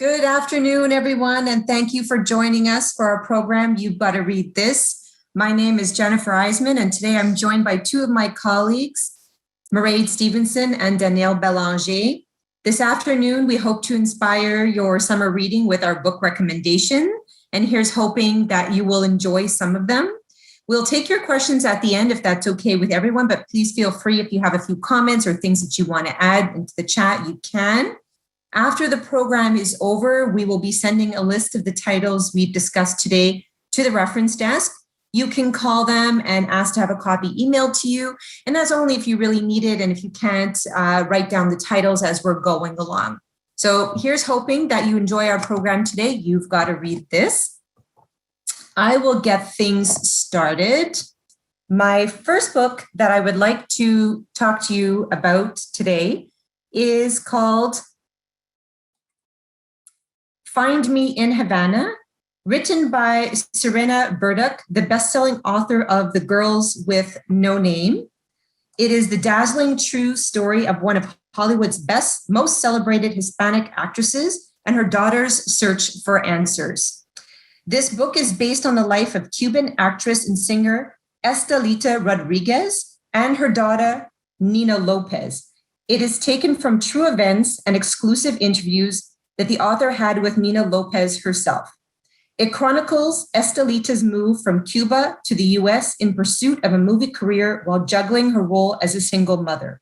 Good afternoon, everyone, and thank you for joining us for our program, You've Got to Read This. My name is Jennifer Eisman, and today I'm joined by two of my colleagues, Mereaid Stevenson and Danielle Belanger. This afternoon, we hope to inspire your summer reading with our book recommendation, and here's hoping that you will enjoy some of them. We'll take your questions at the end if that's okay with everyone, but please feel free if you have a few comments or things that you want to add into the chat, you can. After the program is over, we will be sending a list of the titles we've discussed today to the reference desk. You can call them and ask to have a copy emailed to you. And that's only if you really need it. And if you can't, write down the titles as we're going along. So here's hoping that you enjoy our program today. You've got to read this. I will get things started. My first book that I would like to talk to you about today is called Find Me in Havana, written by Serena Burdock, the best-selling author of The Girls with No Name. It is the dazzling true story of one of Hollywood's most celebrated Hispanic actresses and her daughter's search for answers. This book is based on the life of Cuban actress and singer Estelita Rodriguez and her daughter, Nina Lopez. It is taken from true events and exclusive interviews that the author had with Nina Lopez herself. It chronicles Estelita's move from Cuba to the US in pursuit of a movie career while juggling her role as a single mother.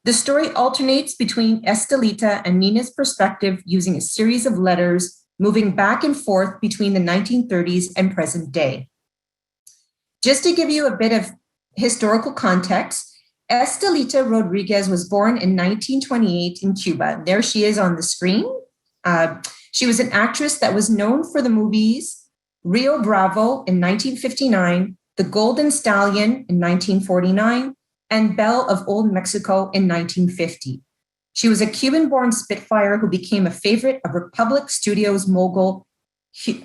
The story alternates between Estelita and Nina's perspective using a series of letters moving back and forth between the 1930s and present day. Just to give you a bit of historical context, Estelita Rodriguez was born in 1928 in Cuba. There she is on the screen. She was an actress that was known for the movies Rio Bravo in 1959, The Golden Stallion in 1949, and Belle of Old Mexico in 1950. She was a Cuban-born Spitfire who became a favorite of Republic Studios mogul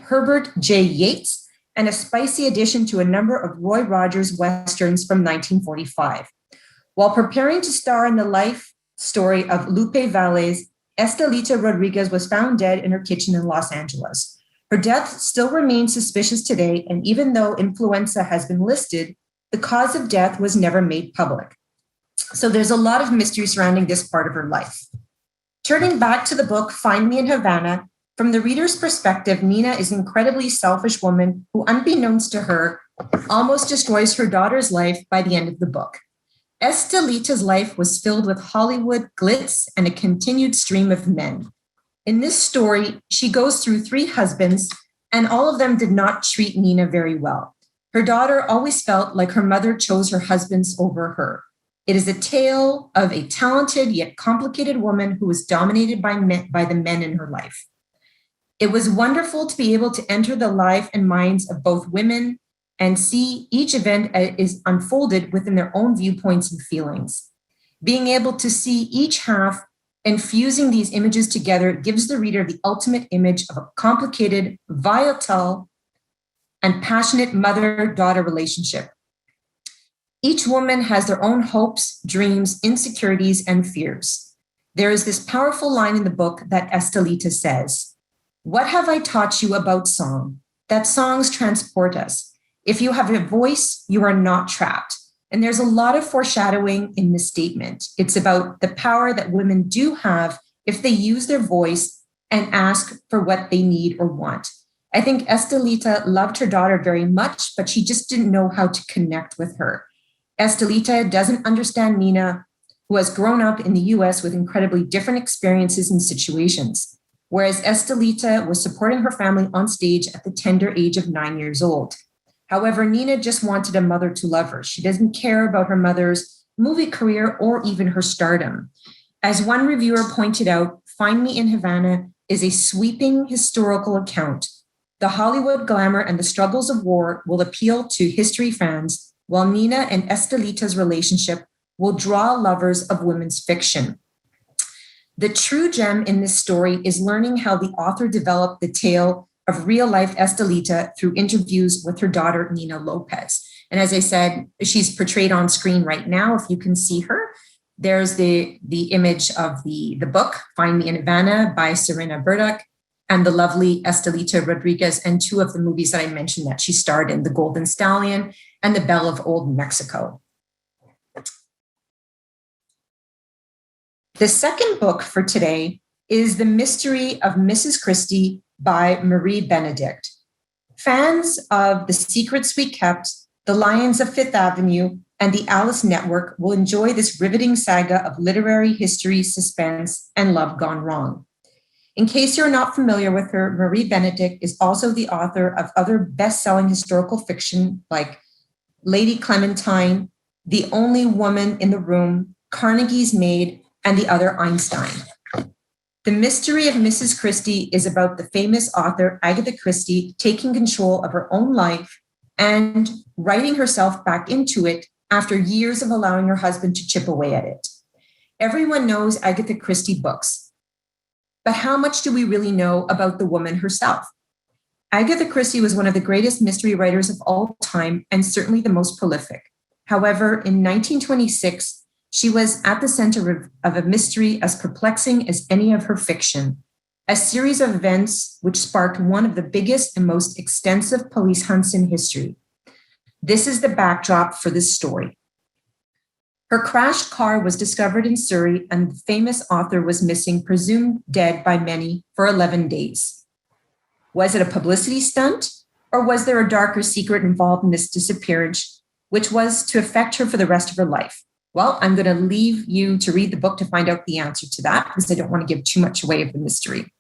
Herbert J. Yates and a spicy addition to a number of Roy Rogers westerns from 1945. While preparing to star in the life story of Lupe Valles, Estelita Rodriguez was found dead in her kitchen in Los Angeles. Her death still remains suspicious today, and even though influenza has been listed, the cause of death was never made public. So there's a lot of mystery surrounding this part of her life. Turning back to the book, Find Me in Havana, from the reader's perspective, Nina is an incredibly selfish woman who, unbeknownst to her, almost destroys her daughter's life by the end of the book. Estelita's life was filled with Hollywood glitz and a continued stream of men. In this story, she goes through 3 husbands, and all of them did not treat Nina very well. Her daughter always felt like her mother chose her husbands over her. It is a tale of a talented yet complicated woman who was dominated by the men in her life. It was wonderful to be able to enter the life and minds of both women and see each event is unfolded within their own viewpoints and feelings. Being able to see each half and fusing these images together gives the reader the ultimate image of a complicated, volatile, and passionate mother-daughter relationship. Each woman has their own hopes, dreams, insecurities, and fears. There is this powerful line in the book that Estelita says, "What have I taught you about song? That songs transport us. If you have a voice, you are not trapped." And there's a lot of foreshadowing in this statement. It's about the power that women do have if they use their voice and ask for what they need or want. I think Estelita loved her daughter very much, but she just didn't know how to connect with her. Estelita doesn't understand Nina, who has grown up in the US with incredibly different experiences and situations, whereas Estelita was supporting her family on stage at the tender age of 9 years old. However, Nina just wanted a mother to love her. She doesn't care about her mother's movie career or even her stardom. As one reviewer pointed out, Find Me in Havana is a sweeping historical account. The Hollywood glamour and the struggles of war will appeal to history fans, while Nina and Estelita's relationship will draw lovers of women's fiction. The true gem in this story is learning how the author developed the tale of real-life Estelita through interviews with her daughter, Nina Lopez. And as I said, she's portrayed on screen right now, if you can see her. There's the image of the book, Find Me in Havana by Serena Burdock. and the lovely Estelita Rodriguez, and two of the movies that I mentioned that she starred in, The Golden Stallion and The Belle of Old Mexico. The second book for today is The Mystery of Mrs. Christie by Marie Benedict. Fans of The Secrets We Kept, The Lions of Fifth Avenue, and the Alice Network will enjoy this riveting saga of literary history, suspense, and love gone wrong. In case you're not familiar with her, Marie Benedict is also the author of other best-selling historical fiction like Lady Clementine, The Only Woman in the Room, Carnegie's Maid, and The Other Einstein. The Mystery of Mrs. Christie is about the famous author Agatha Christie taking control of her own life and writing herself back into it after years of allowing her husband to chip away at it. Everyone knows Agatha Christie books. But how much do we really know about the woman herself? Agatha Christie was one of the greatest mystery writers of all time and certainly the most prolific. However, in 1926, she was at the center of a mystery as perplexing as any of her fiction, a series of events which sparked one of the biggest and most extensive police hunts in history. This is the backdrop for this story. Her crashed car was discovered in Surrey, and the famous author was missing, presumed dead by many, for 11 days. Was it a publicity stunt, or was there a darker secret involved in this disappearance, which was to affect her for the rest of her life? Well, I'm going to leave you to read the book to find out the answer to that, because I don't want to give too much away of the mystery.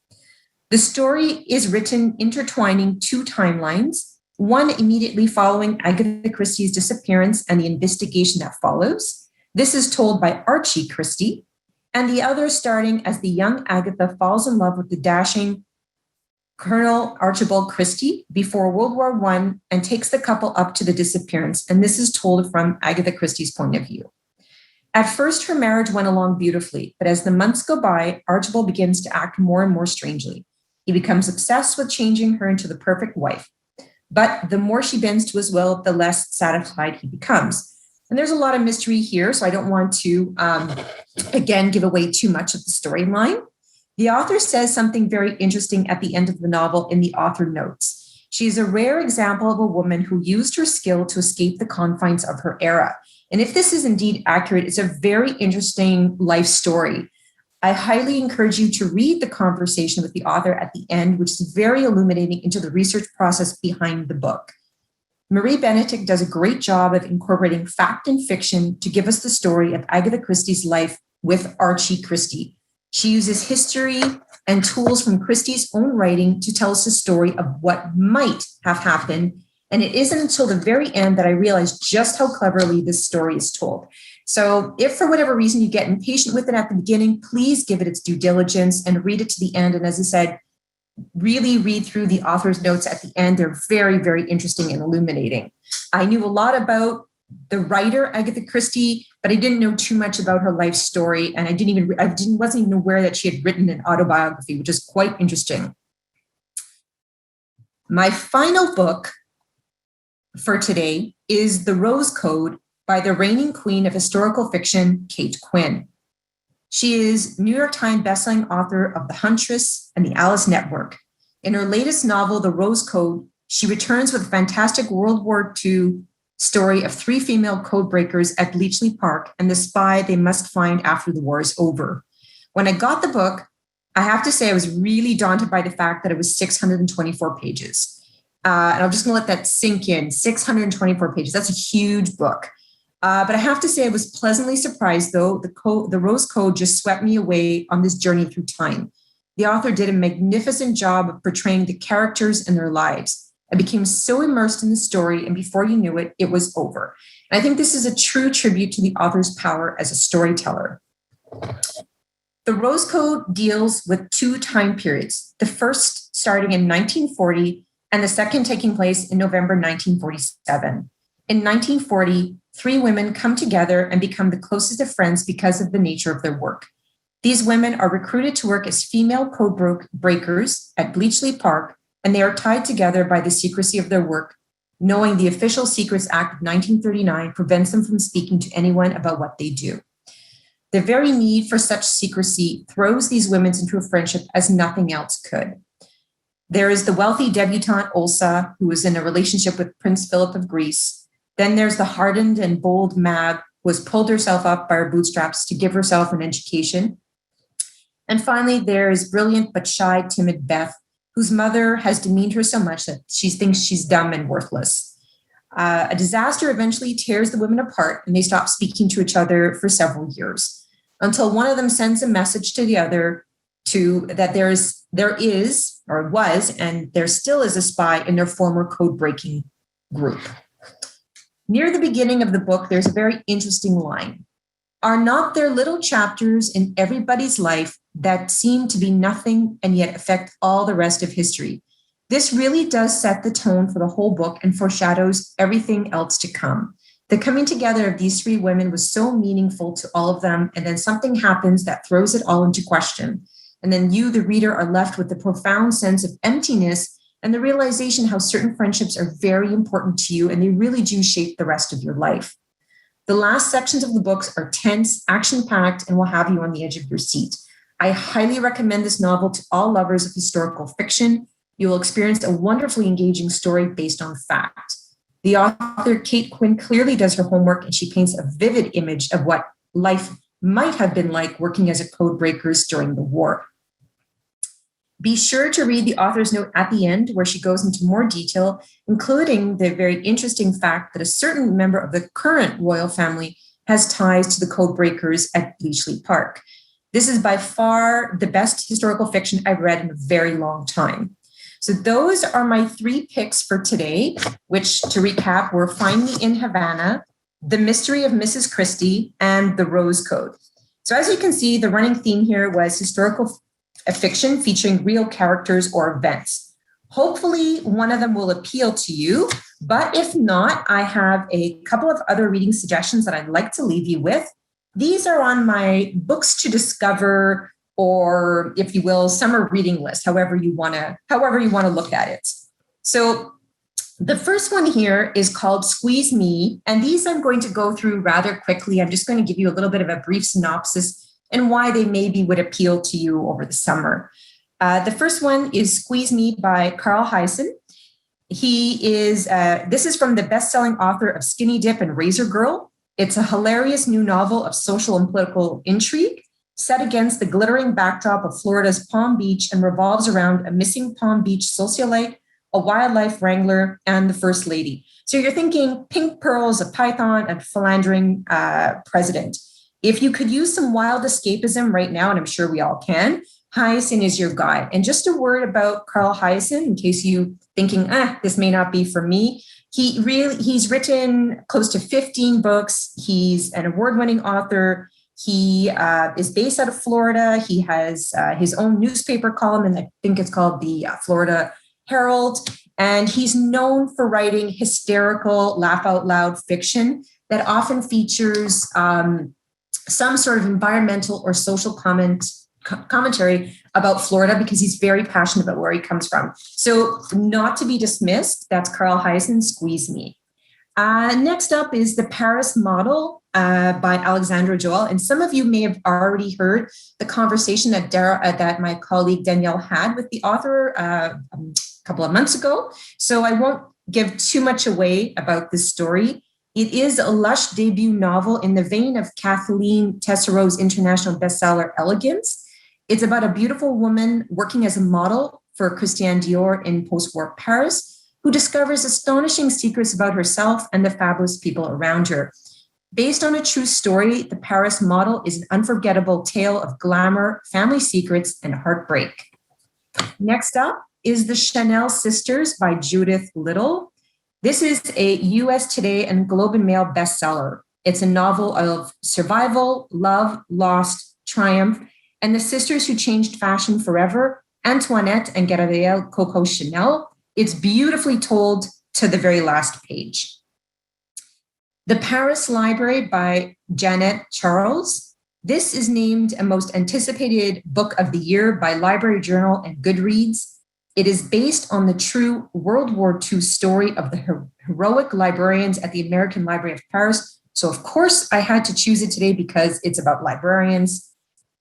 The story is written intertwining two timelines, one immediately following Agatha Christie's disappearance and the investigation that follows. This is told by Archie Christie, and the other starting as the young Agatha falls in love with the dashing Colonel Archibald Christie before World War I and takes the couple up to the disappearance. And this is told from Agatha Christie's point of view. At first, her marriage went along beautifully, but as the months go by, Archibald begins to act more and more strangely. He becomes obsessed with changing her into the perfect wife. But the more she bends to his will, the less satisfied he becomes. And there's a lot of mystery here, so I don't want to, again, give away too much of the storyline. The author says something very interesting at the end of the novel in the author notes. She is a rare example of a woman who used her skill to escape the confines of her era. And if this is indeed accurate, it's a very interesting life story. I highly encourage you to read the conversation with the author at the end, which is very illuminating into the research process behind the book. Marie Benedict does a great job of incorporating fact and fiction to give us the story of Agatha Christie's life with Archie Christie. She uses history and tools from Christie's own writing to tell us a story of what might have happened. And it isn't until the very end that I realized just how cleverly this story is told. So if for whatever reason you get impatient with it at the beginning, please give it its due diligence and read it to the end. And as I said, really read through the author's notes at the end. They're very, very interesting and illuminating. I knew a lot about the writer, Agatha Christie, but I didn't know too much about her life story. And wasn't even aware that she had written an autobiography, which is quite interesting. My final book for today is The Rose Code by the reigning queen of historical fiction, Kate Quinn. She is New York Times bestselling author of The Huntress and the Alice Network. In her latest novel, The Rose Code, she returns with a fantastic World War II story of three female code breakers at Bletchley Park and the spy they must find after the war is over. When I got the book, I have to say I was really daunted by the fact that it was 624 pages. And I'm just going to let that sink in. 624 pages. That's a huge book. But I have to say I was pleasantly surprised, though. The Rose Code just swept me away on this journey through time. The author did a magnificent job of portraying the characters and their lives. I became so immersed in the story, and before you knew it, it was over. And I think this is a true tribute to the author's power as a storyteller. The Rose Code deals with two time periods, the first starting in 1940 and the second taking place in November 1947. In 1940, three women come together and become the closest of friends because of the nature of their work. These women are recruited to work as female code breakers at Bletchley Park, and they are tied together by the secrecy of their work, knowing the Official Secrets Act of 1939 prevents them from speaking to anyone about what they do. The very need for such secrecy throws these women into a friendship as nothing else could. There is the wealthy debutante Ulsa, who is in a relationship with Prince Philip of Greece. Then there's the hardened and bold Mab, who has pulled herself up by her bootstraps to give herself an education. And finally, there is brilliant but shy, timid Beth, whose mother has demeaned her so much that she thinks she's dumb and worthless. A disaster eventually tears the women apart, and they stop speaking to each other for several years, until one of them sends a message to the other that there is, or was, and there still is a spy in their former code-breaking group. Near the beginning of the book, there's a very interesting line. Are not there little chapters in everybody's life that seem to be nothing and yet affect all the rest of history? This really does set the tone for the whole book and foreshadows everything else to come. The coming together of these three women was so meaningful to all of them, and then something happens that throws it all into question. And then you, the reader, are left with the profound sense of emptiness and the realization how certain friendships are very important to you, and they really do shape the rest of your life. The last sections of the books are tense, action-packed, and will have you on the edge of your seat. I highly recommend this novel to all lovers of historical fiction. You will experience a wonderfully engaging story based on fact. The author, Kate Quinn, clearly does her homework, and she paints a vivid image of what life might have been like working as a code breakers during the war. Be sure to read the author's note at the end, where she goes into more detail, including the very interesting fact that a certain member of the current royal family has ties to the code breakers at Bletchley Park. This is by far the best historical fiction I've read in a very long time. So those are my three picks for today, which, to recap, were Find Me in Havana, The Mystery of Mrs. Christie, and The Rose Code. So as you can see, the running theme here was historical fiction featuring real characters or events. Hopefully one of them will appeal to you, but if not, I have a couple of other reading suggestions that I'd like to leave you with. These are on my books to discover, or if you will, summer reading list, however you want to look at it. So the first one here is called Squeeze Me, and these I'm going to go through rather quickly. I'm just going to give you a little bit of a brief synopsis and why they maybe would appeal to you over the summer. The first one is Squeeze Me by Carl Hiaasen. This is from the best-selling author of Skinny Dip and Razor Girl. It's a hilarious new novel of social and political intrigue set against the glittering backdrop of Florida's Palm Beach and revolves around a missing Palm Beach socialite, a wildlife wrangler, and the First Lady. So you're thinking pink pearls, a python, and philandering president. If you could use some wild escapism right now, and I'm sure we all can, Hiaasen is your guide. And just a word about Carl Hiaasen, in case you're thinking, this may not be for me. He's written close to 15 books. He's an award-winning author. He is based out of Florida. He has his own newspaper column, and I think it's called the Florida Herald. And he's known for writing hysterical, laugh-out-loud fiction that often features some sort of environmental or social commentary about Florida, because he's very passionate about where he comes from. So not to be dismissed, that's Carl Hiaasen, Squeeze Me. Next up is The Paris Model by Alexandra Joel. And some of you may have already heard the conversation that my colleague Danielle had with the author a couple of months ago. So I won't give too much away about this story. It is a lush debut novel in the vein of Kathleen Tesserow's international bestseller, Elegance. It's about a beautiful woman working as a model for Christian Dior in post-war Paris, who discovers astonishing secrets about herself and the fabulous people around her. Based on a true story, The Paris Model is an unforgettable tale of glamour, family secrets, and heartbreak. Next up is The Chanel Sisters by Judith Little. This is a US Today and Globe and Mail bestseller. It's a novel of survival, love, loss, triumph, and the sisters who changed fashion forever, Antoinette and Gabrielle Coco Chanel. It's beautifully told to the very last page. The Paris Library by Jeannette Charles. This is named a most anticipated book of the year by Library Journal and Goodreads. It is based on the true World War II story of the heroic librarians at the American Library of Paris. So of course I had to choose it today because it's about librarians.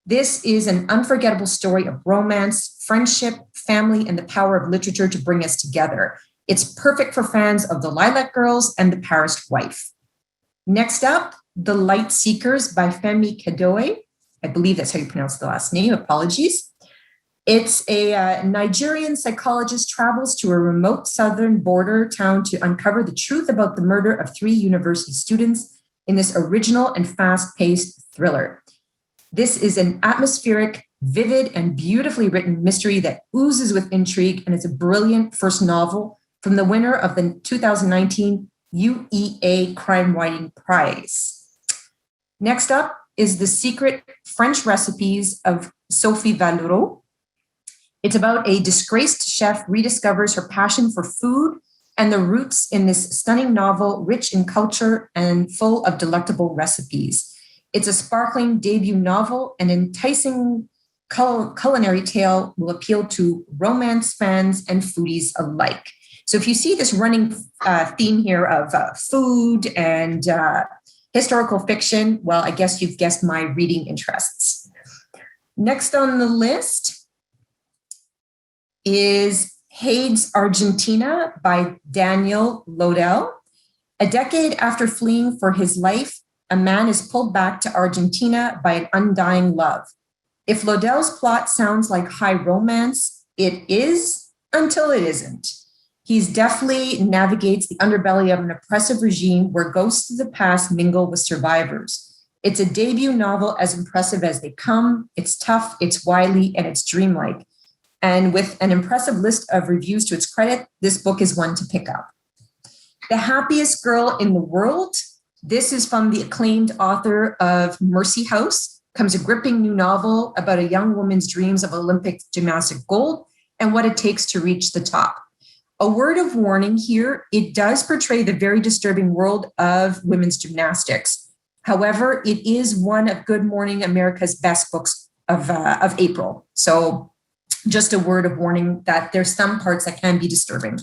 This is an unforgettable story of romance, friendship, family, and the power of literature to bring us together. It's perfect for fans of The Lilac Girls and The Paris Wife. Next up, The Light Seekers by Femi Kadoe. I believe that's how you pronounce the last name. Apologies. It's a Nigerian psychologist travels to a remote southern border town to uncover the truth about the murder of 3 university students in this original and fast-paced thriller. This is an atmospheric, vivid, and beautifully written mystery that oozes with intrigue, and it's a brilliant first novel from the winner of the 2019 UEA Crime Writing Prize. Next up is The Secret French Recipes of Sophie Vallereau. It's about a disgraced chef rediscovers her passion for food and the roots in this stunning novel, rich in culture and full of delectable recipes. It's a sparkling debut novel, an enticing culinary tale will appeal to romance fans and foodies alike. So if you see this running theme here of food and historical fiction, well, I guess you've guessed my reading interests. Next on the list is Hades, Argentina by Daniel Lodell. A decade after fleeing for his life, a man is pulled back to Argentina by an undying love. If Lodell's plot sounds like high romance, it is until it isn't. He's deftly navigates the underbelly of an oppressive regime where ghosts of the past mingle with survivors. It's a debut novel as impressive as they come. It's tough, it's wily, and it's dreamlike. And with an impressive list of reviews to its credit, this book is one to pick up. The Happiest Girl in the World. This is from the acclaimed author of Mercy House. Comes a gripping new novel about a young woman's dreams of Olympic gymnastic gold and what it takes to reach the top. A word of warning here, it does portray the very disturbing world of women's gymnastics. However, it is one of Good Morning America's best books of April. So just a word of warning that there's some parts that can be disturbing.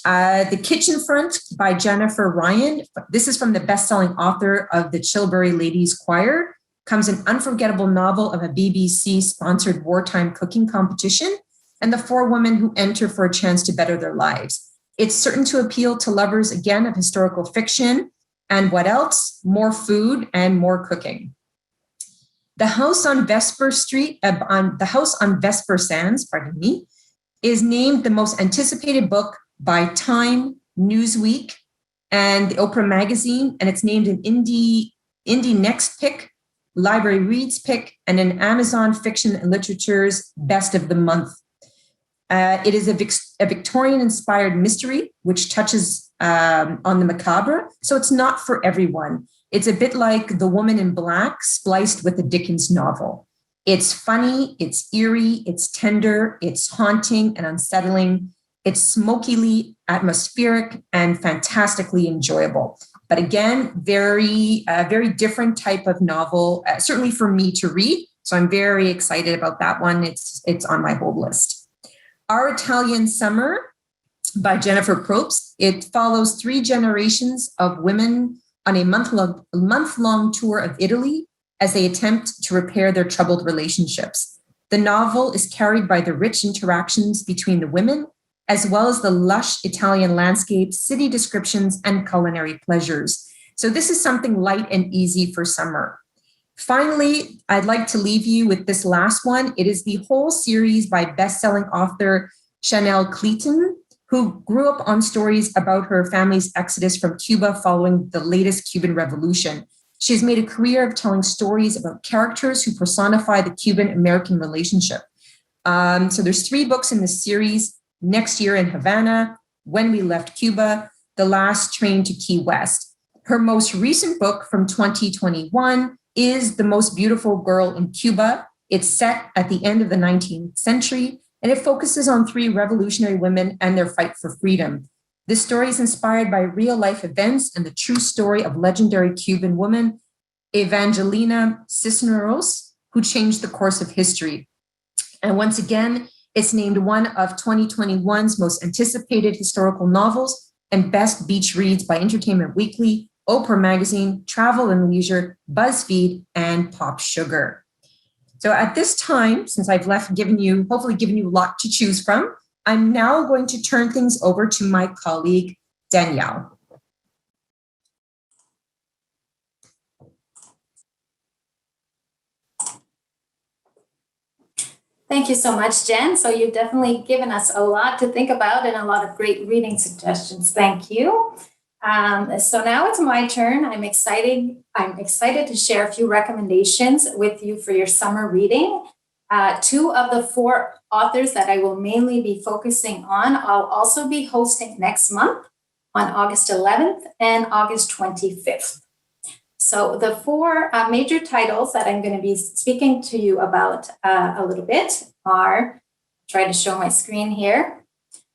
The Kitchen Front by Jennifer Ryan. This is from the best-selling author of the Chilbury Ladies Choir. Comes an unforgettable novel of a BBC-sponsored wartime cooking competition and the 4 women who enter for a chance to better their lives. It's certain to appeal to lovers, again, of historical fiction. And what else? More food and more cooking. The House on Vesper Sands, is named the most anticipated book by Time, Newsweek, and the Oprah magazine, and it's named an Indie Next pick, Library Reads pick, and an Amazon Fiction and Literature's Best of the Month. It is a Victorian-inspired mystery, which touches on the macabre, so it's not for everyone. It's a bit like The Woman in Black spliced with a Dickens novel. It's funny, it's eerie, it's tender, it's haunting and unsettling. It's smokily atmospheric and fantastically enjoyable. But again, very different type of novel, certainly for me to read. So I'm very excited about that one. It's on my whole list. Our Italian Summer by Jennifer Probst. It follows 3 generations of women on a month-long tour of Italy as they attempt to repair their troubled relationships. The novel is carried by the rich interactions between the women, as well as the lush Italian landscape, city descriptions, and culinary pleasures. So this is something light and easy for summer. Finally, I'd like to leave you with this last one. It is the whole series by best-selling author Chanel Clayton, who grew up on stories about her family's exodus from Cuba following the latest Cuban Revolution. She has made a career of telling stories about characters who personify the Cuban-American relationship. So there's 3 books in this series: Next Year in Havana, When We Left Cuba, The Last Train to Key West. Her most recent book from 2021 is The Most Beautiful Girl in Cuba. It's set at the end of the 19th century, and it focuses on 3 revolutionary women and their fight for freedom. This story is inspired by real-life events and the true story of legendary Cuban woman Evangelina Cisneros, who changed the course of history. And once again, it's named one of 2021's most anticipated historical novels and best beach reads by Entertainment Weekly, Oprah Magazine, Travel and Leisure, BuzzFeed, and Pop Sugar. So at this time, since I've hopefully given you a lot to choose from, I'm now going to turn things over to my colleague, Danielle. Thank you so much, Jen. So you've definitely given us a lot to think about and a lot of great reading suggestions. Thank you. So now it's my turn. I'm excited to share a few recommendations with you for your summer reading. Two of the four authors that I will mainly be focusing on, I'll also be hosting next month on August 11th and August 25th. So the four major titles that I'm going to be speaking to you about a little bit are, try to show my screen here,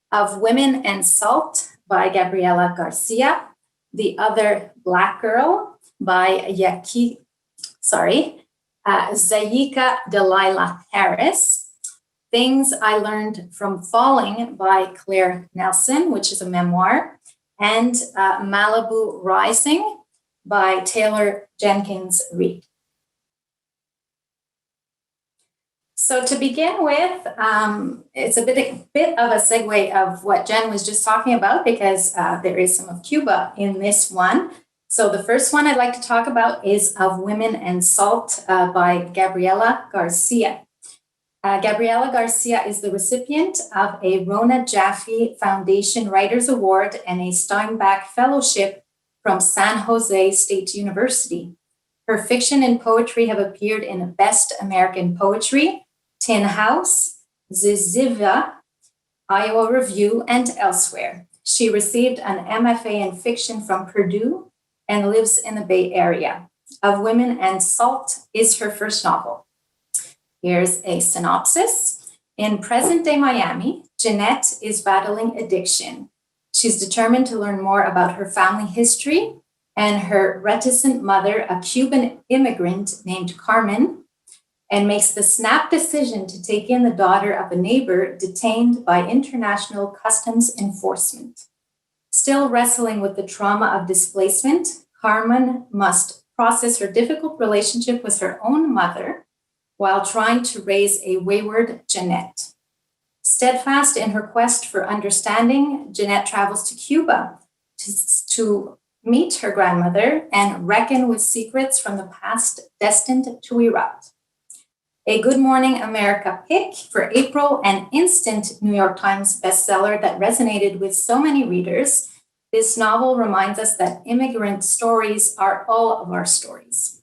Of Women and Salt by Gabriela Garcia, The Other Black Girl by Zayika Delilah Harris, Things I Learned from Falling by Claire Nelson, which is a memoir, and Malibu Rising by Taylor Jenkins Reid. So to begin with, it's a bit of a segue of what Jen was just talking about, because there is some of Cuba in this one. So the first one I'd like to talk about is Of Women and Salt by Gabriela Garcia. Gabriela Garcia is the recipient of a Rona Jaffe Foundation Writers Award and a Steinbeck Fellowship from San Jose State University. Her fiction and poetry have appeared in Best American Poetry, Tin House, Ziziva, Iowa Review, and elsewhere. She received an MFA in fiction from Purdue and lives in the Bay Area. Of Women and Salt is her first novel. Here's a synopsis. In present-day Miami, Jeanette is battling addiction. She's determined to learn more about her family history and her reticent mother, a Cuban immigrant named Carmen, and makes the snap decision to take in the daughter of a neighbor detained by international customs enforcement. Still wrestling with the trauma of displacement, Carmen must process her difficult relationship with her own mother while trying to raise a wayward Jeanette. Steadfast in her quest for understanding, Jeanette travels to Cuba to meet her grandmother and reckon with secrets from the past destined to erupt. A Good Morning America pick for April, an instant New York Times bestseller that resonated with so many readers, this novel reminds us that immigrant stories are all of our stories.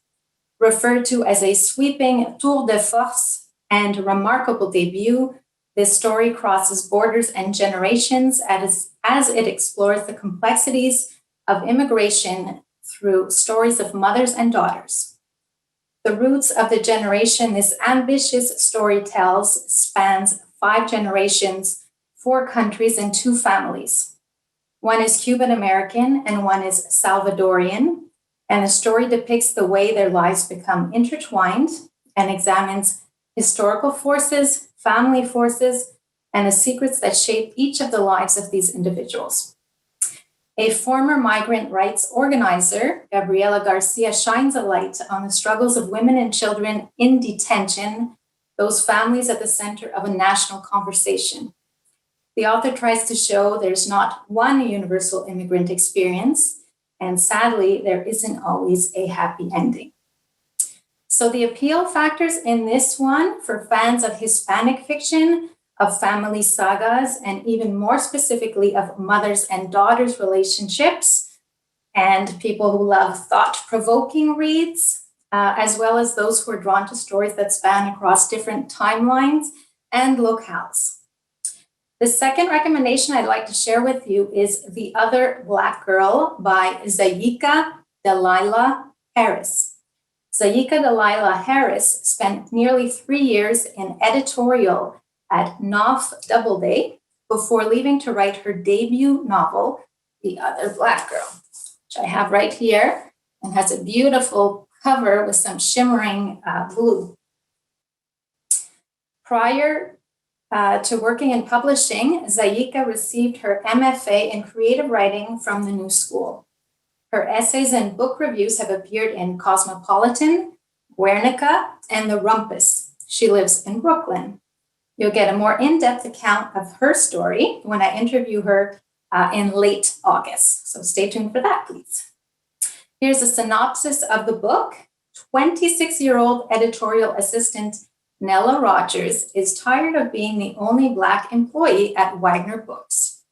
Referred to as a sweeping tour de force and remarkable debut, this story crosses borders and generations as it explores the complexities of immigration through stories of mothers and daughters. The roots of the generation this ambitious story tells spans 5 generations, 4 countries, and 2 families. One is Cuban American and one is Salvadorian, and the story depicts the way their lives become intertwined and examines historical forces, family forces, and the secrets that shape each of the lives of these individuals. A former migrant rights organizer, Gabriela Garcia, shines a light on the struggles of women and children in detention, those families at the center of a national conversation. The author tries to show there's not one universal immigrant experience, and sadly, there isn't always a happy ending. So the appeal factors in this one for fans of Hispanic fiction, of family sagas, and even more specifically of mothers and daughters relationships, and people who love thought-provoking reads, as well as those who are drawn to stories that span across different timelines and locales. The second recommendation I'd like to share with you is The Other Black Girl by Zayika Delilah Harris. Zayika Delilah Harris spent nearly 3 years in editorial at Knopf Doubleday before leaving to write her debut novel, The Other Black Girl, which I have right here and has a beautiful cover with some shimmering blue. Prior to working in publishing, Zayika received her MFA in creative writing from the New School. Her essays and book reviews have appeared in Cosmopolitan, Guernica, and The Rumpus. She lives in Brooklyn. You'll get a more in-depth account of her story when I interview her in late August. So stay tuned for that, please. Here's a synopsis of the book. 26-year-old editorial assistant Nella Rogers is tired of being the only Black employee at Wagner Books.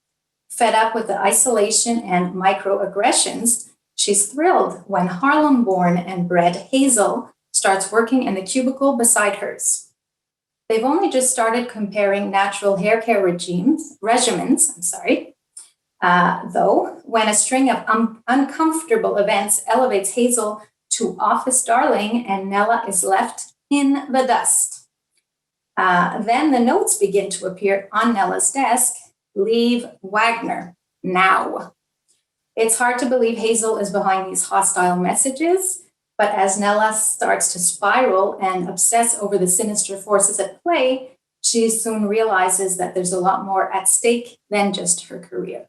Fed up with the isolation and microaggressions, she's thrilled when Harlem-born and bred Hazel starts working in the cubicle beside hers. They've only just started comparing natural hair care regimens, though, when a string of uncomfortable events elevates Hazel to office darling and Nella is left in the dust. Then the notes begin to appear on Nella's desk. Leave Wagner now. It's hard to believe Hazel is behind these hostile messages, but as Nella starts to spiral and obsess over the sinister forces at play, she soon realizes that there's a lot more at stake than just her career.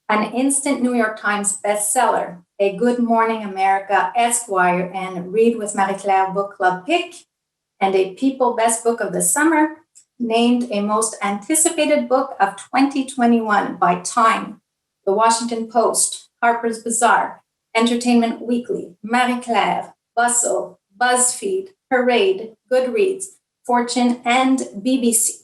An instant New York Times bestseller, a Good Morning America Esquire and Read with Marie-Claire book club pick, and a People Best Book of the Summer, named a most anticipated book of 2021 by Time, The Washington Post, Harper's Bazaar, Entertainment Weekly, Marie Claire, Bustle, BuzzFeed, Mereaid, Goodreads, Fortune, and BBC.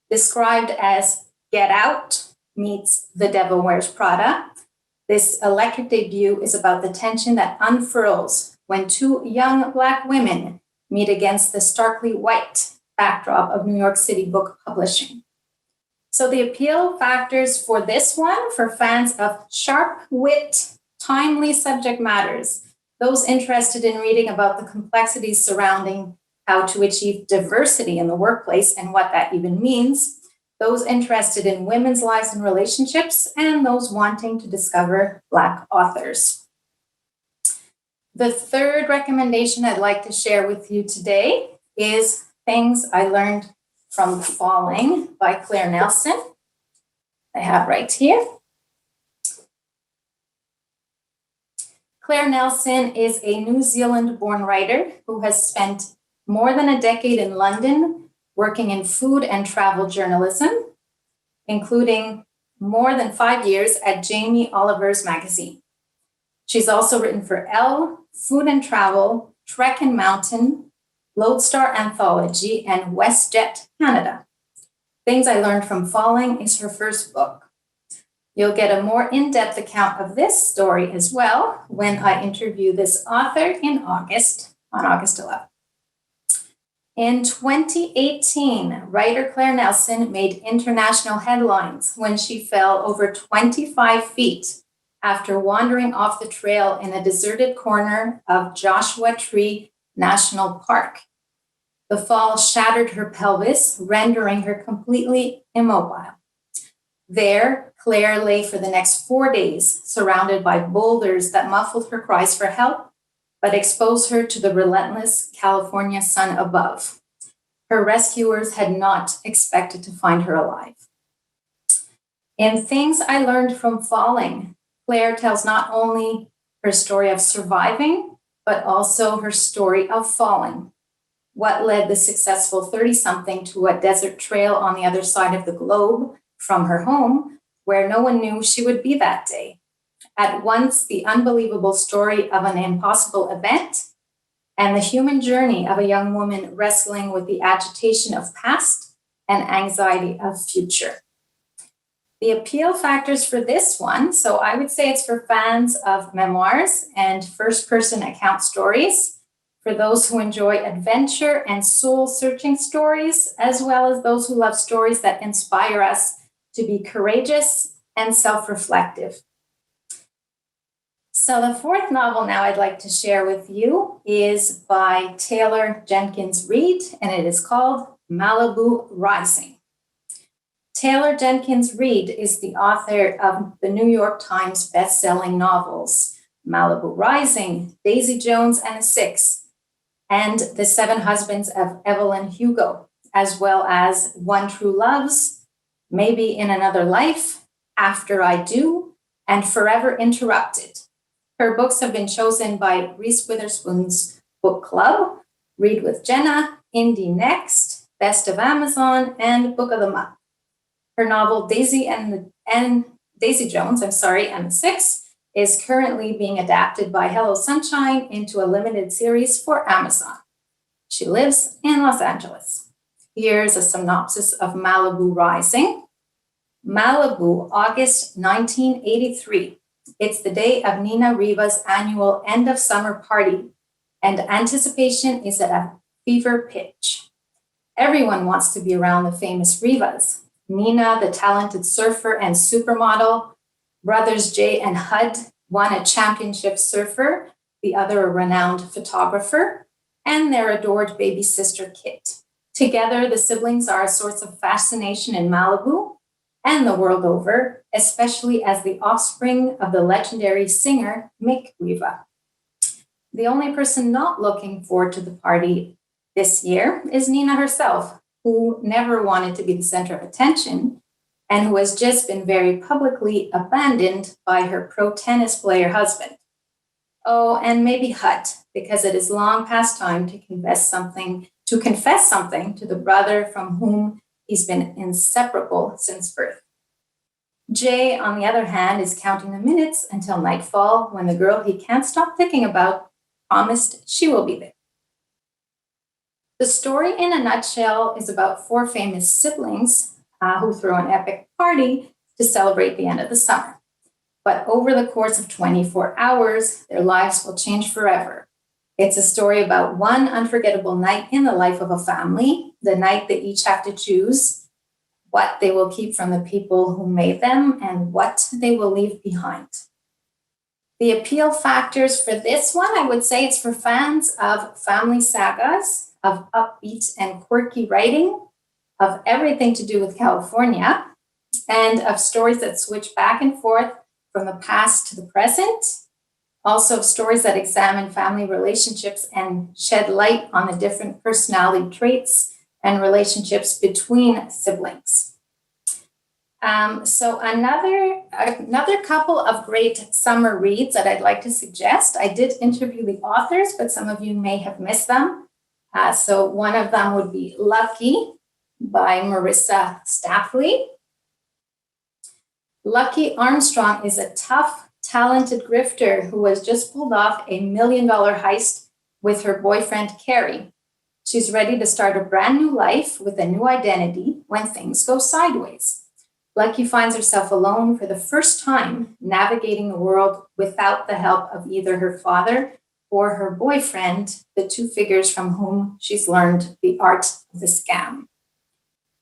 Described as Get Out meets The Devil Wears Prada, this electric debut is about the tension that unfurls when two young Black women meet against the starkly white backdrop of New York City book publishing. So the appeal factors for this one, for fans of sharp wit, timely subject matters, those interested in reading about the complexities surrounding how to achieve diversity in the workplace and what that even means, those interested in women's lives and relationships, and those wanting to discover Black authors. The third recommendation I'd like to share with you today is Things I Learned from Falling by Claire Nelson. I have right here. Claire Nelson is a New Zealand-born writer who has spent more than a decade in London working in food and travel journalism, including more than 5 years at Jamie Oliver's magazine. She's also written for Elle, Food and Travel, Trek and Mountain, Lodestar Anthology, and WestJet Canada. Things I Learned from Falling is her first book. You'll get a more in-depth account of this story as well when I interview this author in August, on August 11th. In 2018, writer Claire Nelson made international headlines when she fell over 25 feet after wandering off the trail in a deserted corner of Joshua Tree National Park. The fall shattered her pelvis, rendering her completely immobile. There, Claire lay for the next 4 days, surrounded by boulders that muffled her cries for help, but exposed her to the relentless California sun above. Her rescuers had not expected to find her alive. In Things I Learned from Falling, Claire tells not only her story of surviving, but also her story of falling. What led the successful 30-something to a desert trail on the other side of the globe from her home, where no one knew she would be that day. At once, the unbelievable story of an impossible event and the human journey of a young woman wrestling with the agitation of past and anxiety of future. The appeal factors for this one, so I would say it's for fans of memoirs and first-person account stories, for those who enjoy adventure and soul-searching stories, as well as those who love stories that inspire us to be courageous and self-reflective. So the fourth novel now I'd like to share with you is by Taylor Jenkins Reid, and it is called Malibu Rising. Taylor Jenkins Reid is the author of the New York Times best-selling novels Malibu Rising, Daisy Jones and the Six, and The Seven Husbands of Evelyn Hugo, as well as One True Loves, Maybe in Another Life, After I Do, and Forever Interrupted. Her books have been chosen by Reese Witherspoon's book club Read with Jenna, Indie Next, Best of Amazon, and Book of the Month. Her novel Daisy Jones, and the Six is currently being adapted by Hello Sunshine into a limited series for Amazon. She lives in Los Angeles. Here's a synopsis of Malibu Rising. Malibu, August 1983. It's the day of Nina Riva's annual end of summer party, and anticipation is at a fever pitch. Everyone wants to be around the famous Rivas. Nina, the talented surfer and supermodel, brothers Jay and Hud, one a championship surfer, the other a renowned photographer, and their adored baby sister Kit. Together, the siblings are a source of fascination in Malibu and the world over, especially as the offspring of the legendary singer Mick Riva. The only person not looking forward to the party this year is Nina herself, who never wanted to be the center of attention and who has just been very publicly abandoned by her pro tennis player husband. Oh, and maybe Hut, because it is long past time to confess something to the brother from whom he's been inseparable since birth. Jay, on the other hand, is counting the minutes until nightfall when the girl he can't stop thinking about promised she will be there. The story in a nutshell is about four famous siblings who throw an epic party to celebrate the end of the summer. But over the course of 24 hours, their lives will change forever. It's a story about one unforgettable night in the life of a family, the night they each have to choose what they will keep from the people who made them and what they will leave behind. The appeal factors for this one, I would say it's for fans of family sagas, of upbeat and quirky writing, of everything to do with California, and of stories that switch back and forth from the past to the present. Also of stories that examine family relationships and shed light on the different personality traits and relationships between siblings. So another couple of great summer reads that I'd like to suggest. I did interview the authors, but some of you may have missed them. So one of them would be Lucky by Marissa Staffley. Lucky Armstrong is a tough, talented grifter who has just pulled off a $1 million heist with her boyfriend, Carrie. She's ready to start a brand new life with a new identity when things go sideways. Lucky finds herself alone for the first time, navigating the world without the help of either her father or her boyfriend, the two figures from whom she's learned the art of the scam.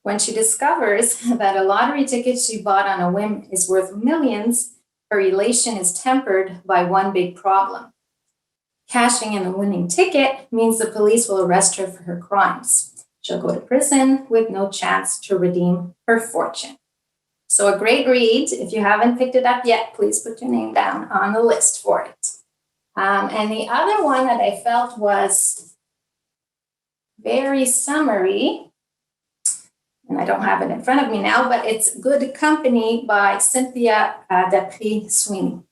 When she discovers that a lottery ticket she bought on a whim is worth millions, her elation is tempered by one big problem. Cashing in a winning ticket means the police will arrest her for her crimes. She'll go to prison with no chance to redeem her fortune. So a great read. If you haven't picked it up yet, please put your name down on the list for it. And the other one that I felt was very summery, and I don't have it in front of me now, but it's Good Company by Cynthia D'Aprix-Sweeney.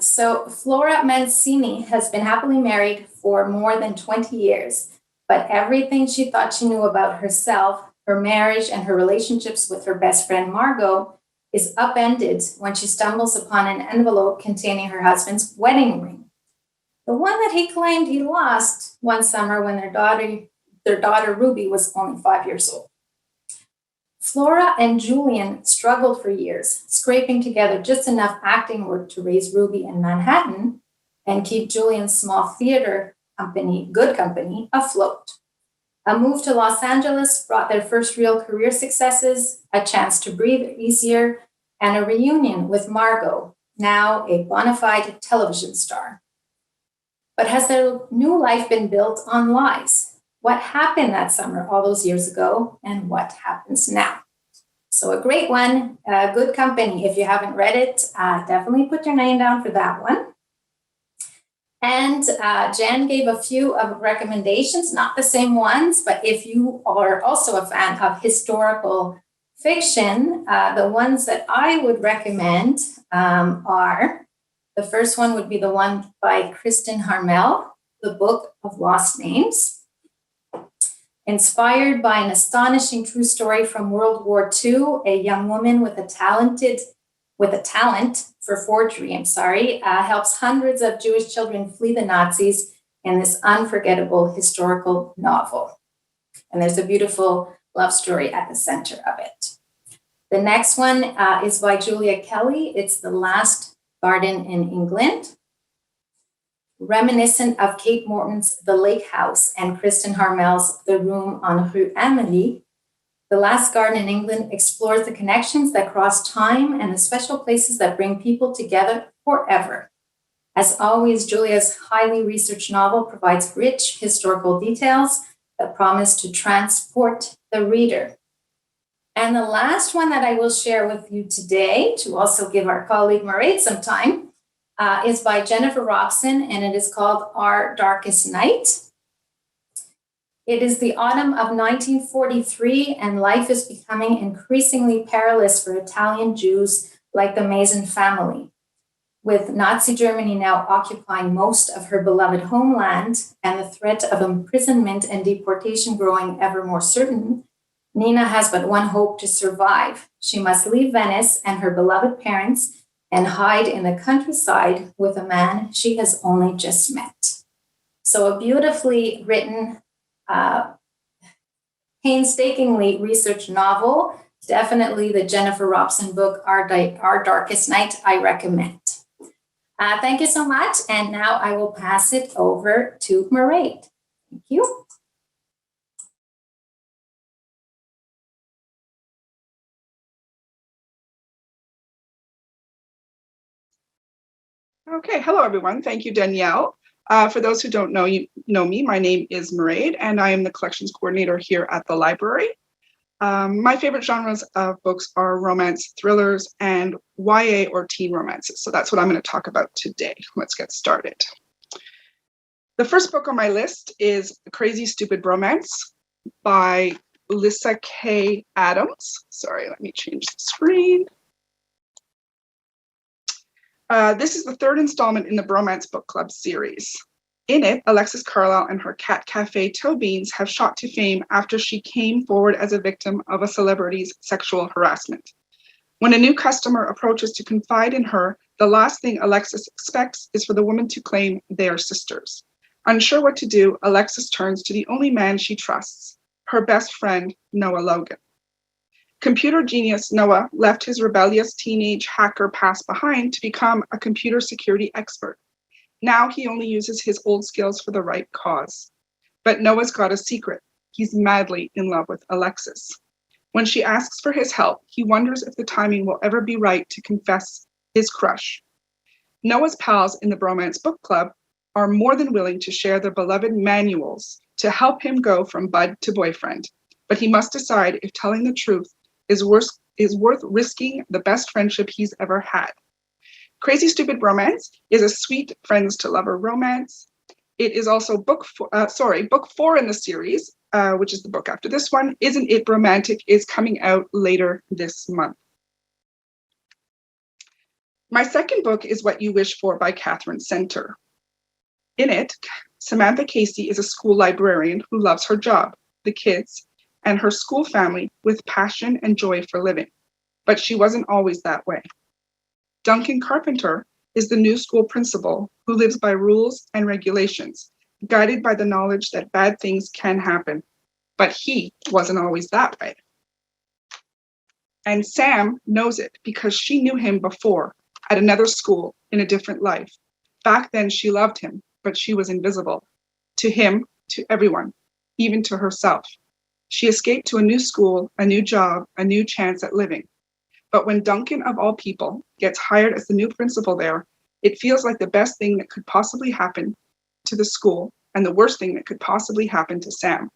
So Flora Mancini has been happily married for more than 20 years, but everything she thought she knew about herself, her marriage, and her relationships with her best friend Margot is upended when she stumbles upon an envelope containing her husband's wedding ring. The one that he claimed he lost one summer when their daughter Ruby was only 5 years old. Flora and Julian struggled for years, scraping together just enough acting work to raise Ruby in Manhattan and keep Julian's small theater company, Good Company, afloat. A move to Los Angeles brought their first real career successes, a chance to breathe easier, and a reunion with Margot, now a bona fide television star. But has their new life been built on lies? What happened that summer all those years ago, and what happens now? So a great one, Good Company. If you haven't read it, definitely put your name down for that one. And Jen gave a few of recommendations, not the same ones, but if you are also a fan of historical fiction, the ones that I would recommend are, the first one would be the one by Kristen Harmel, The Book of Lost Names. Inspired by an astonishing true story from World War II, a young woman with a talent for forgery, helps hundreds of Jewish children flee the Nazis in this unforgettable historical novel. And there's a beautiful love story at the center of it. The next one is by Julia Kelly. It's The Last Garden in England. Reminiscent of Kate Morton's The Lake House and Kristen Harmel's The Room on Rue Amélie, The Last Garden in England explores the connections that cross time and the special places that bring people together forever. As always, Julia's highly researched novel provides rich historical details that promise to transport the reader. And the last one that I will share with you today, to also give our colleague Mereaid some time, is by Jennifer Robson, and it is called Our Darkest Night. It is the autumn of 1943, and life is becoming increasingly perilous for Italian Jews like the Mason family. With Nazi Germany now occupying most of her beloved homeland and the threat of imprisonment and deportation growing ever more certain, Nina has but one hope to survive. She must leave Venice and her beloved parents and hide in the countryside with a man she has only just met. So a beautifully written, painstakingly researched novel. Definitely the Jennifer Robson book, Our Darkest Night, I recommend. Thank you so much. And now I will pass it over to Mereaid. Thank you. Okay, hello everyone. Thank you, Danielle. For those who don't know me, my name is Mereaid, and I am the collections coordinator here at the library. My favorite genres of books are romance, thrillers, and YA or teen romances. So that's what I'm going to talk about today. Let's get started. The first book on my list is Crazy Stupid Romance by Lyssa Kay Adams. Sorry, let me change the screen. This is the third installment in the Bromance Book Club series. In it, Alexis Carlisle and her cat cafe Toe Beans have shot to fame after she came forward as a victim of a celebrity's sexual harassment. When a new customer approaches to confide in her, the last thing Alexis expects is for the woman to claim they are sisters. Unsure what to do, Alexis turns to the only man she trusts, her best friend, Noah Logan. Computer genius Noah left his rebellious teenage hacker past behind to become a computer security expert. Now he only uses his old skills for the right cause. But Noah's got a secret. He's madly in love with Alexis. When she asks for his help, he wonders if the timing will ever be right to confess his crush. Noah's pals in the Bromance Book Club are more than willing to share their beloved manuals to help him go from bud to boyfriend. But he must decide if telling the truth is worth risking the best friendship he's ever had. Crazy Stupid Romance is a sweet friends to lover romance. It is also book 4 in the series, which is the book after this one. Isn't It Romantic is coming out later this month. My second book is What You Wish For by Catherine Center. In it, Samantha Casey is a school librarian who loves her job, the kids, and her school family with passion and joy for living. But she wasn't always that way. Duncan Carpenter is the new school principal who lives by rules and regulations, guided by the knowledge that bad things can happen. But he wasn't always that way. And Sam knows it because she knew him before at another school in a different life. Back then she loved him, but she was invisible. To him, to everyone, even to herself. She escaped to a new school, a new job, a new chance at living. But when Duncan, of all people, gets hired as the new principal there, it feels like the best thing that could possibly happen to the school and the worst thing that could possibly happen to Sam.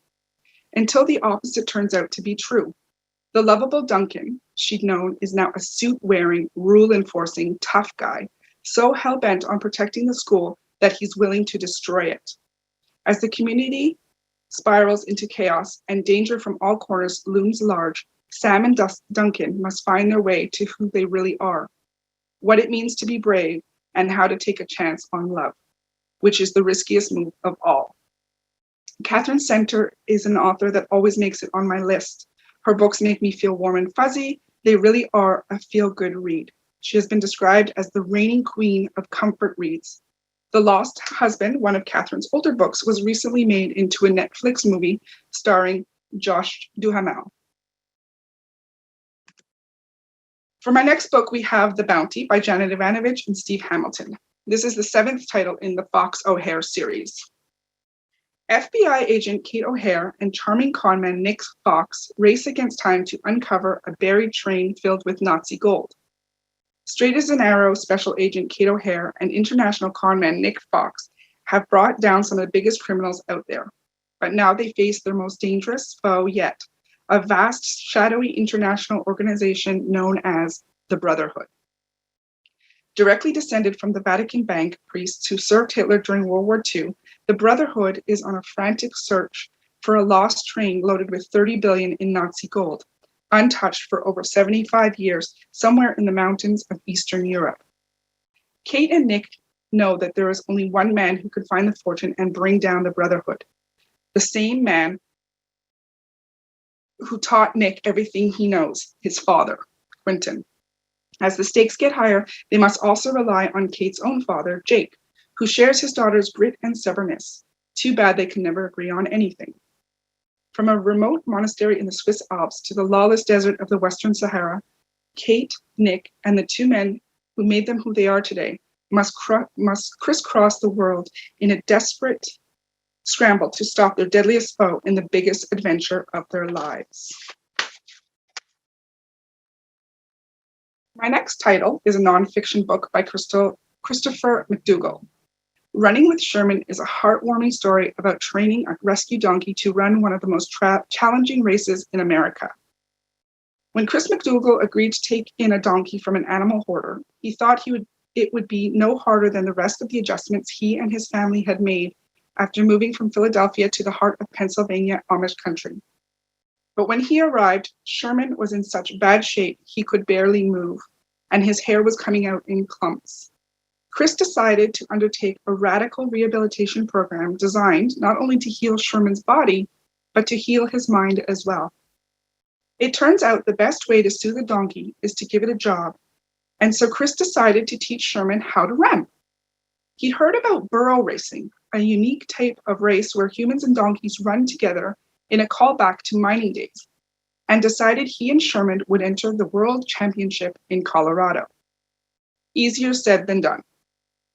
Until the opposite turns out to be true. The lovable Duncan she'd known is now a suit-wearing, rule-enforcing, tough guy, so hell-bent on protecting the school that he's willing to destroy it. As the community spirals into chaos and danger from all corners looms large, Sam and Duncan must find their way to who they really are, what it means to be brave, and how to take a chance on love. which is the riskiest move of all. Catherine Center is an author that always makes it on my list. Her books make me feel warm and fuzzy. They really are a feel-good read. She has been described as the reigning queen of comfort reads. The Lost Husband, one of Catherine's older books, was recently made into a Netflix movie starring Josh Duhamel. For my next book, we have The Bounty by Janet Ivanovich and Steve Hamilton. This is the 7th title in the Fox O'Hare series. FBI agent Kate O'Hare and charming conman Nick Fox race against time to uncover a buried train filled with Nazi gold. Straight as an arrow special agent Kate O'Hare and international conman Nick Fox have brought down some of the biggest criminals out there. But now they face their most dangerous foe yet, a vast, shadowy international organization known as the Brotherhood. Directly descended from the Vatican bank priests who served Hitler during World War II, the Brotherhood is on a frantic search for a lost train loaded with 30 billion in Nazi gold, untouched for over 75 years, somewhere in the mountains of Eastern Europe. Kate and Nick know that there is only one man who could find the fortune and bring down the Brotherhood. The same man who taught Nick everything he knows, his father, Quentin. As the stakes get higher, they must also rely on Kate's own father, Jake, who shares his daughter's grit and stubbornness. Too bad they can never agree on anything. From a remote monastery in the Swiss Alps to the lawless desert of the Western Sahara, Kate, Nick, and the two men who made them who they are today must crisscross the world in a desperate scramble to stop their deadliest foe in the biggest adventure of their lives. My next title is a nonfiction book by Christopher McDougall. Running with Sherman is a heartwarming story about training a rescue donkey to run one of the most challenging races in America. When Chris McDougall agreed to take in a donkey from an animal hoarder, he thought it would be no harder than the rest of the adjustments he and his family had made after moving from Philadelphia to the heart of Pennsylvania Amish country. But when he arrived, Sherman was in such bad shape he could barely move, and his hair was coming out in clumps. Chris decided to undertake a radical rehabilitation program designed not only to heal Sherman's body, but to heal his mind as well. It turns out the best way to soothe a donkey is to give it a job, and so Chris decided to teach Sherman how to run. He heard about burro racing, a unique type of race where humans and donkeys run together in a callback to mining days, and decided he and Sherman would enter the World Championship in Colorado. Easier said than done.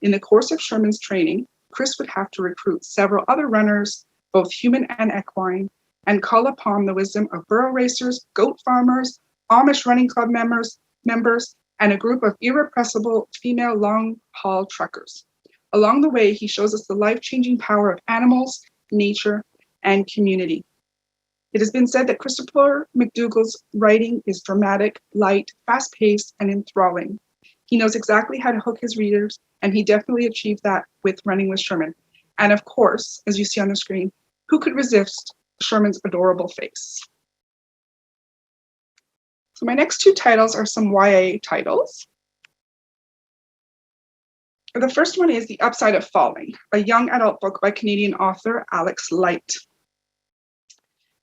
In the course of Sherman's training, Chris would have to recruit several other runners, both human and equine, and call upon the wisdom of burro racers, goat farmers, Amish running club members, and a group of irrepressible female long-haul truckers. Along the way, he shows us the life-changing power of animals, nature, and community. It has been said that Christopher McDougall's writing is dramatic, light, fast-paced, and enthralling. He knows exactly how to hook his readers, and he definitely achieved that with Running with Sherman. And of course, as you see on the screen, who could resist Sherman's adorable face? So my next two titles are some YA titles. The first one is The Upside of Falling, a young adult book by Canadian author Alex Light.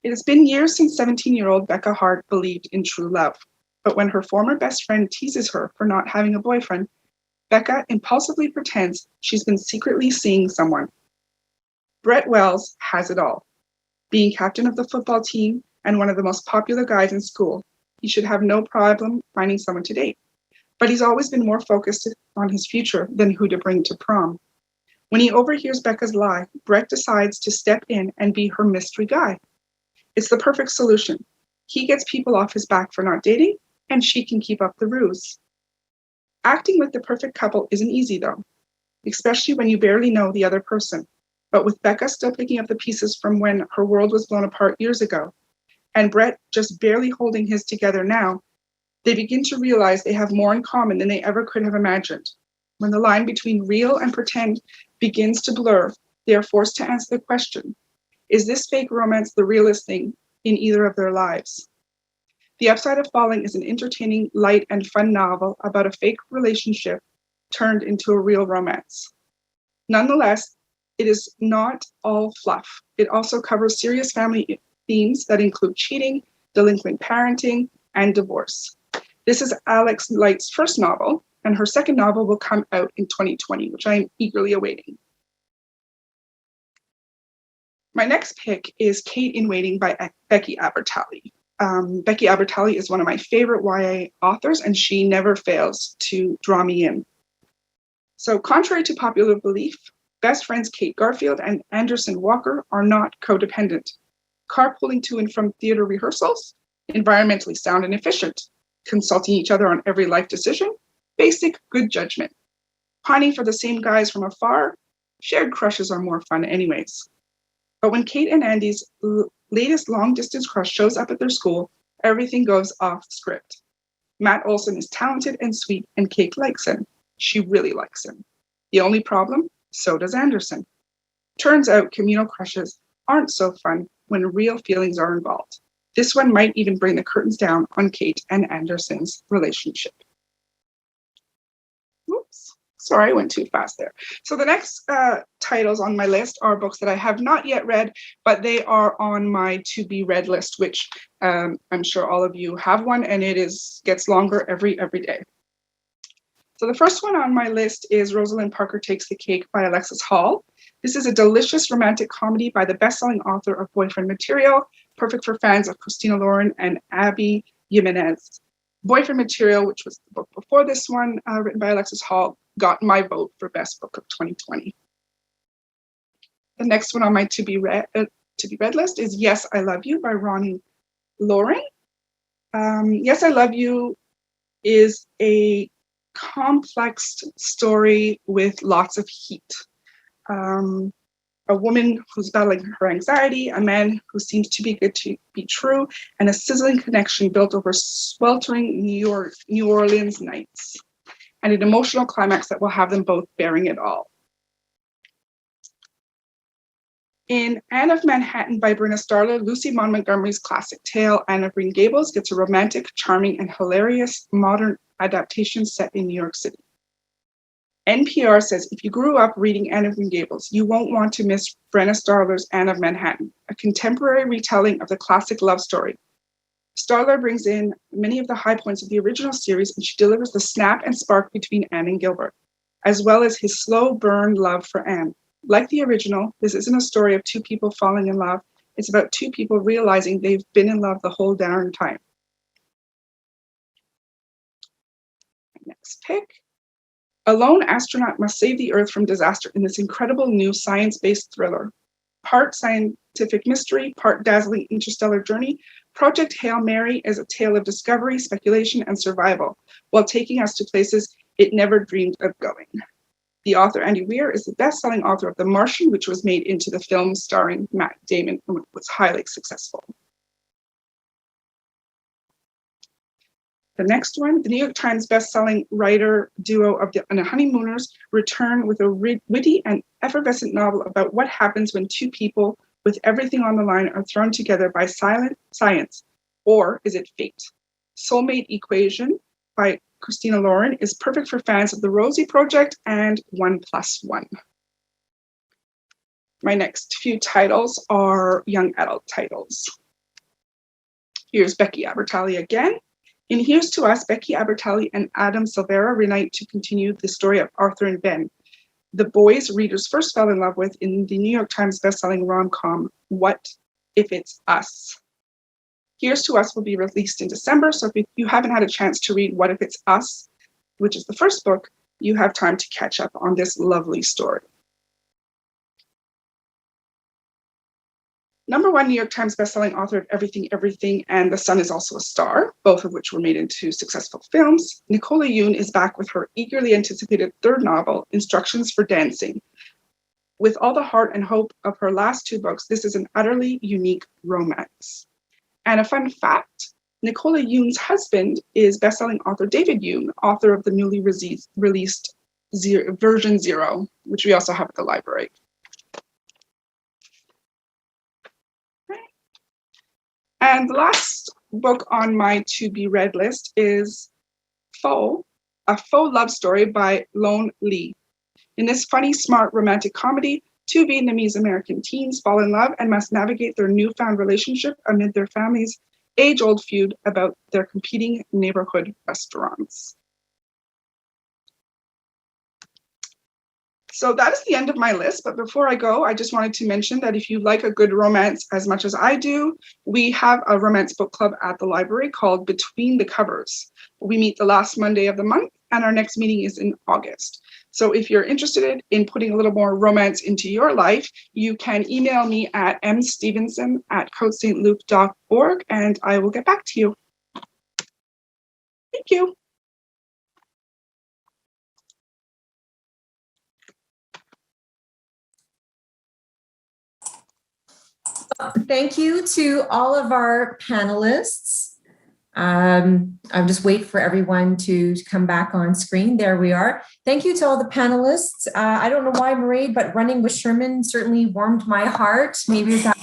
It has been years since 17-year-old Becca Hart believed in true love. But when her former best friend teases her for not having a boyfriend, Becca impulsively pretends she's been secretly seeing someone. Brett Wells has it all. Being captain of the football team and one of the most popular guys in school, he should have no problem finding someone to date. But he's always been more focused on his future than who to bring to prom. When he overhears Becca's lie, Brett decides to step in and be her mystery guy. It's the perfect solution. He gets people off his back for not dating, and she can keep up the ruse. Acting with the perfect couple isn't easy though, especially when you barely know the other person. But with Becca still picking up the pieces from when her world was blown apart years ago, and Brett just barely holding his together now, they begin to realize they have more in common than they ever could have imagined. When the line between real and pretend begins to blur, they are forced to answer the question, is this fake romance the realest thing in either of their lives? The Upside of Falling is an entertaining, light, and fun novel about a fake relationship turned into a real romance. Nonetheless, it is not all fluff. It also covers serious family themes that include cheating, delinquent parenting, and divorce. This is Alex Light's first novel, and her second novel will come out in 2020, which I am eagerly awaiting. My next pick is Kate in Waiting by Becky Abertali. Becky Abertali is one of my favorite YA authors, and she never fails to draw me in. So contrary to popular belief, best friends Kate Garfield and Anderson Walker are not codependent. Carpooling to and from theater rehearsals, environmentally sound and efficient, consulting each other on every life decision, basic good judgment. Pining for the same guys from afar, shared crushes are more fun anyways. But when Kate and Andy's latest long-distance crush shows up at their school, everything goes off script. Matt Olson is talented and sweet, and Kate likes him. She really likes him. The only problem? So does Anderson. Turns out communal crushes aren't so fun when real feelings are involved. This one might even bring the curtains down on Kate and Anderson's relationship. Oops. Sorry, I went too fast there. So the next titles on my list are books that I have not yet read, but they are on my to-be-read list, which I'm sure all of you have one, and it gets longer every day. So the first one on my list is Rosalind Parker Takes the Cake by Alexis Hall. This is a delicious romantic comedy by the best-selling author of Boyfriend Material, perfect for fans of Christina Lauren and Abby Jimenez. Boyfriend Material, which was the book before this one, written by Alexis Hall, got my vote for best book of 2020. The next one on my to be read list is Yes, I Love You by Ronnie Loring. Yes, I Love You is a complex story with lots of heat. A woman who's battling her anxiety, a man who seems too good to be true, and a sizzling connection built over sweltering New Orleans nights, and an emotional climax that will have them both bearing it all. In Anne of Manhattan by Brenna Starler, Lucy Maud Montgomery's classic tale, Anne of Green Gables, gets a romantic, charming, and hilarious modern adaptation set in New York City. NPR says if you grew up reading Anne of Green Gables, you won't want to miss Brenna Starler's Anne of Manhattan, a contemporary retelling of the classic love story. Starler brings in many of the high points of the original series, and she delivers the snap and spark between Anne and Gilbert, as well as his slow burn love for Anne. Like the original, this isn't a story of two people falling in love. It's about two people realizing they've been in love the whole darn time. Next pick. A lone astronaut must save the Earth from disaster in this incredible new science-based thriller. Part scientific mystery, part dazzling interstellar journey, Project Hail Mary is a tale of discovery, speculation, and survival, while taking us to places it never dreamed of going. The author, Andy Weir, is the best-selling author of The Martian, which was made into the film starring Matt Damon and was highly successful. The next one, the New York Times best-selling writer duo of The Honeymooners return with a witty and effervescent novel about what happens when two people with everything on the line are thrown together by silent science, or is it fate? Soulmate Equation by Christina Lauren is perfect for fans of the Rosie Project and 1+1. My next few titles are young adult titles. Here's Becky Abertali again. In Here's to Us, Becky Abertali and Adam Silvera reunite to continue the story of Arthur and Ben, the boys readers first fell in love with in the New York Times bestselling rom-com, What If It's Us? Here's to Us will be released in December, so if you haven't had a chance to read What If It's Us, which is the first book, you have time to catch up on this lovely story. #1 New York Times bestselling author of Everything, Everything, and The Sun Is Also a Star, both of which were made into successful films. Nicola Yoon is back with her eagerly anticipated third novel, Instructions for Dancing. With all the heart and hope of her last two books, this is an utterly unique romance. And a fun fact, Nicola Yoon's husband is bestselling author David Yoon, author of the newly released version 0, which we also have at the library. And the last book on my to-be-read list is Faux, a faux love story by Lone Lee. In this funny, smart, romantic comedy, Two Vietnamese American teens fall in love and must navigate their newfound relationship amid their family's age-old feud about their competing neighborhood restaurants. So that is the end of my list. But before I go, I just wanted to mention that if you like a good romance as much as I do, we have a romance book club at the library called Between the Covers. We meet the last Monday of the month, and our next meeting is in August. So if you're interested in putting a little more romance into your life, you can email me at mstevenson@cote-saint-luc.org, and I will get back to you. Thank you. Thank you to all of our panelists. I'll just wait for everyone to come back on screen. There we are. Thank you to all the panelists. I don't know why, Mereaid, but running with Sherman certainly warmed my heart. Maybe it's that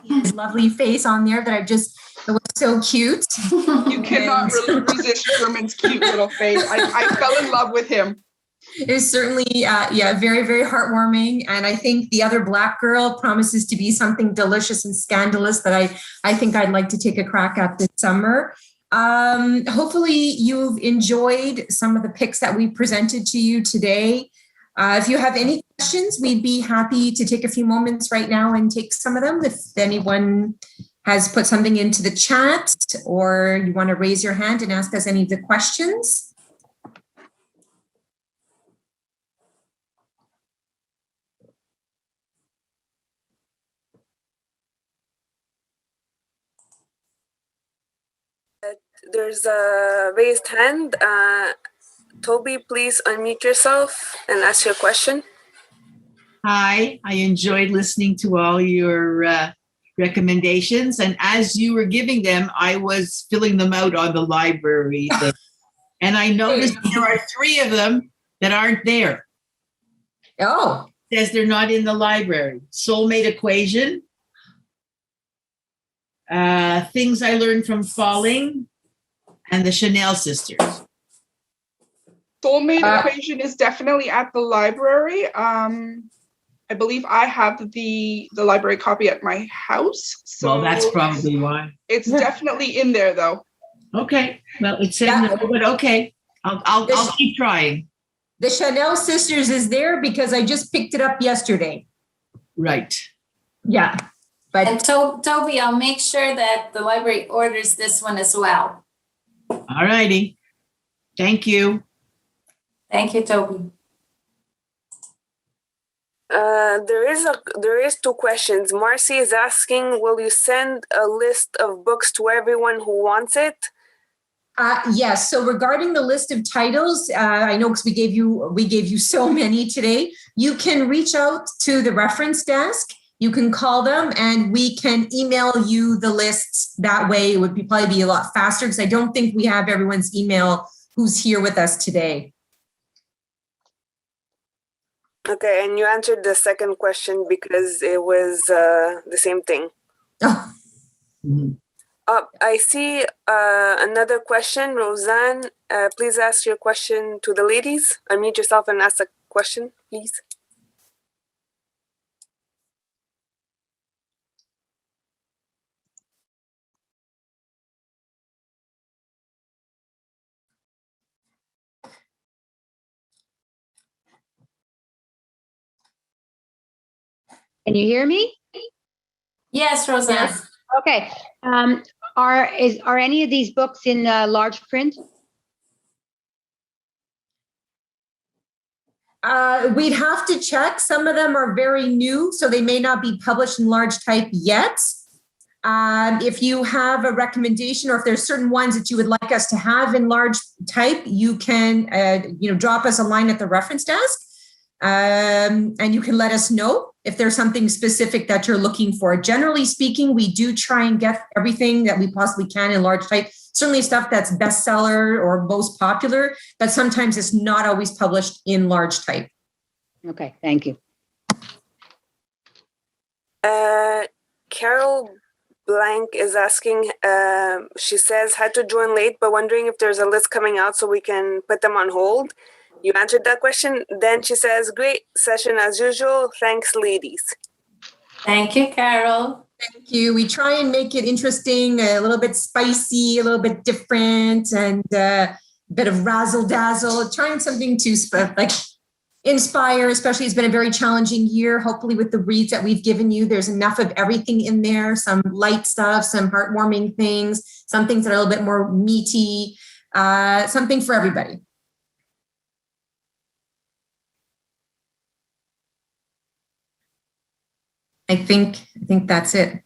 his lovely face on there that it was so cute. You cannot really resist Sherman's cute little face. I fell in love with him. It was certainly, very, very heartwarming. And I think the other Black girl promises to be something delicious and scandalous that I think I'd like to take a crack at this summer. Hopefully you've enjoyed some of the picks that we presented to you today. If you have any questions, we'd be happy to take a few moments right now and take some of them. If anyone has put something into the chat or you want to raise your hand and ask us any of the questions. There's a raised hand. Toby, please unmute yourself and ask your question. Hi, I enjoyed listening to all your recommendations. And as you were giving them, I was filling them out on the library thing. And I noticed there are 3 of them that aren't there. Oh. It says they're not in the library. Soulmate Equation. Things I Learned from Falling. And the Chanel Sisters. Soulmate Equation is definitely at the library. I believe I have the library copy at my house. So well, that's probably why. It's definitely in there, though. Okay. Well, it said no, but okay. I'll keep trying. The Chanel Sisters is there because I just picked it up yesterday. Right. Yeah. But And Toby, I'll make sure that the library orders this one as well. All righty. Thank you. Thank you, Toby. There is 2 questions. Marcy is asking, will you send a list of books to everyone who wants it? Yes. So regarding the list of titles, I know because we gave you so many today. You can reach out to the reference desk. You can call them and we can email you the lists. That way it would probably be a lot faster because I don't think we have everyone's email who's here with us today. Okay, and you answered the second question because it was the same thing. Oh. Mhm. I see another question. Roseanne, please ask your question to the ladies. Unmute yourself and ask a question, please. Can you hear me? Yes, Roseanne. Yes. Okay. Are any of these books in large print? We'd have to check. Some of them are very new, so they may not be published in large type yet. If you have a recommendation or if there's certain ones that you would like us to have in large type, you can drop us a line at the reference desk. And you can let us know if there's something specific that you're looking for. Generally speaking, we do try and get everything that we possibly can in large type. Certainly stuff that's bestseller or most popular, but sometimes it's not always published in large type. Okay, thank you. Carol Blank is asking, she says, had to join late, but wondering if there's a list coming out so we can put them on hold. You answered that question. Then she says, great session as usual. Thanks, ladies. Thank you, Carol. Thank you. We try and make it interesting, a little bit spicy, a little bit different, and a bit of razzle dazzle, trying something to inspire, especially it's been a very challenging year. Hopefully with the reads that we've given you, there's enough of everything in there, some light stuff, some heartwarming things, some things that are a little bit more meaty, something for everybody. I think that's it.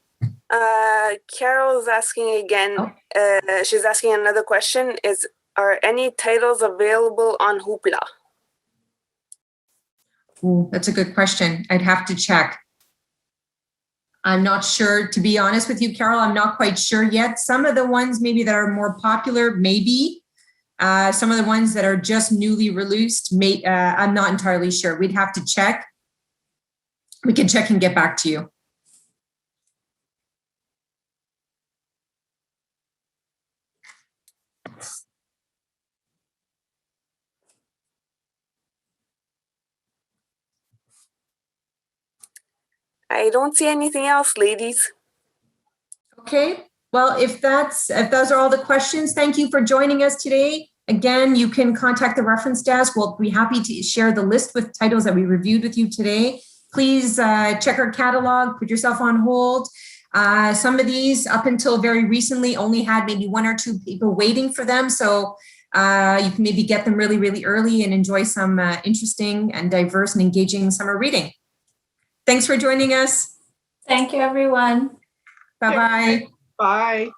Carol's asking again. She's asking another question. Are any titles available on Hoopla? Ooh, that's a good question. I'd have to check. I'm not sure, to be honest with you, Carol. I'm not quite sure yet. Some of the ones maybe that are more popular, maybe. Some of the ones that are just newly released, I'm not entirely sure. We'd have to check. We can check and get back to you. I don't see anything else, ladies. Okay. Well, if those are all the questions, thank you for joining us today. Again, you can contact the reference desk. We'll be happy to share the list with titles that we reviewed with you today. Please check our catalog, put yourself on hold. Some of these, up until very recently, only had maybe 1 or 2 people waiting for them. So you can maybe get them really, really early and enjoy some interesting and diverse and engaging summer reading. Thanks for joining us. Thank you, everyone. Bye-bye. Bye.